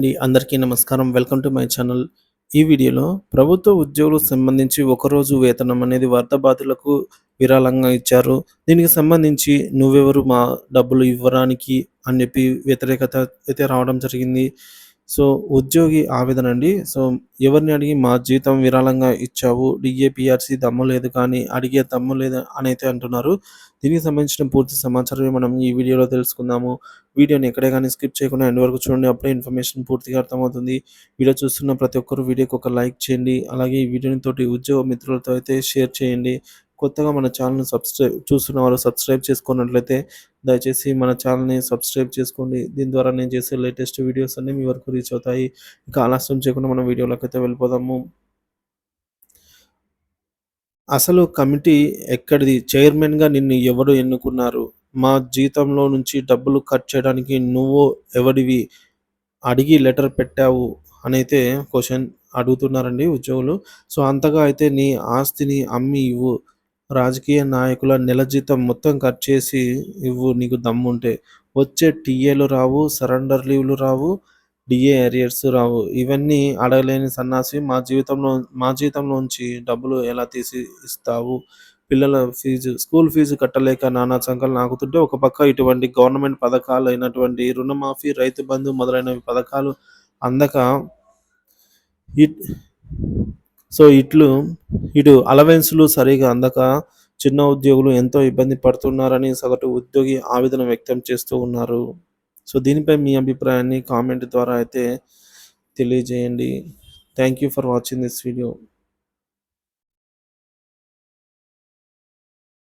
అందరికీ నమస్కారం. Welcome to my channel. ఈ వీడియోలో ప్రభుత్వ ఉద్యోగులకు సంబంధించి ఒకరోజు వేతనం అనేది వరద బాధితులకు విరాళంగా ఇచ్చారు. దీనికి సంబంధించి నువ్వెవరు మా డబ్బులు ఇవ్వడానికి అని చెప్పి వ్యతిరేకత అయితే రావడం జరిగింది. సో, ఉద్యోగి ఆవేదన అండి. సో, ఎవరిని అడిగి మా జీతం విరాళంగా ఇచ్చావు. డీఏ, పీఆర్సీ దమ్ము లేదు కానీ అడిగే దమ్ము లేదు అనైతే అంటున్నారు. దీనికి సంబంధించిన పూర్తి సమాచారమే మనం ఈ వీడియోలో తెలుసుకుందాము. వీడియోని ఎక్కడే గాని స్కిప్ చేయకుండా ఎండ్ వరకు చూడండి. అప్పుడే ఇన్ఫర్మేషన్ పూర్తిగా అర్థమవుతుంది. వీడియో చూస్తున్న ప్రతి ఒక్కరు వీడియోకి ఒక లైక్ చేయండి. అలాగే ఈ వీడియోని తోటి ఉద్యోగ మిత్రులతో అయితే షేర్ చేయండి. కొత్తగా మన ఛానల్‌ని చూస్తున్న వారు సబ్స్క్రైబ్ చేసుకున్నట్లయితే దయచేసి మన ఛానల్‌ని సబ్స్క్రైబ్ చేసుకోండి. దీని ద్వారా నేను చేసే లేటెస్ట్ వీడియోస్ అన్నీ మీ వరకు రీచ్ అవుతాయి. ఇక ఆలస్యం చేయకుండా మనం వీడియోలోకైతే వెళ్ళిపోదాము. అసలు కమిటీ ఎక్కడిది? చైర్మన్‌గా నిన్ను ఎవరు ఎన్నుకున్నారు? మా జీతంలో నుంచి డబ్బులు కట్ చేయడానికి నువ్వు ఎవడివి? అడిగి లెటర్ పెట్టావు అనైతే క్వెషన్ అడుగుతున్నారండి ఉద్యోగులు. సో, అంతగా అయితే నీ ఆస్తిని అమ్మి ఇవ్వు. రాజకీయ నాయకుల నెల జీతం మొత్తం కట్ చేసి ఇవ్వు నీకు దమ్ముంటే. వచ్చే టీఏలు రావు, సరెండర్ లీవ్‌లు రావు, డీఏ అరియర్స్ రావు. ఇవన్నీ అడగలేని సన్నాసి మా జీతంలోంచి డబ్బులు ఎలా తీసి ఇస్తావు? పిల్లల స్కూల్ ఫీజు కట్టలేక నానా చంకలు నాకుతుంటే, ఒక పక్క ఇటువంటి గవర్నమెంట్ పథకాలైనటువంటి రుణమాఫీ, రైతు బంధు మొదలైనవి పథకాలు అందక ఇట్ సో, ఇటు అలవెన్స్‌లు సరిగ్గా అందక చిన్న ఉద్యోగులు ఎంతో ఇబ్బంది పడుతున్నారని సగటు ఉద్యోగి ఆవేదన వ్యక్తం చేస్తూ ఉన్నారు. సో, దీనిపై మీ అభిప్రాయాన్ని కామెంట్ ద్వారా అయితే తెలియజేయండి. Thank you for watching this video.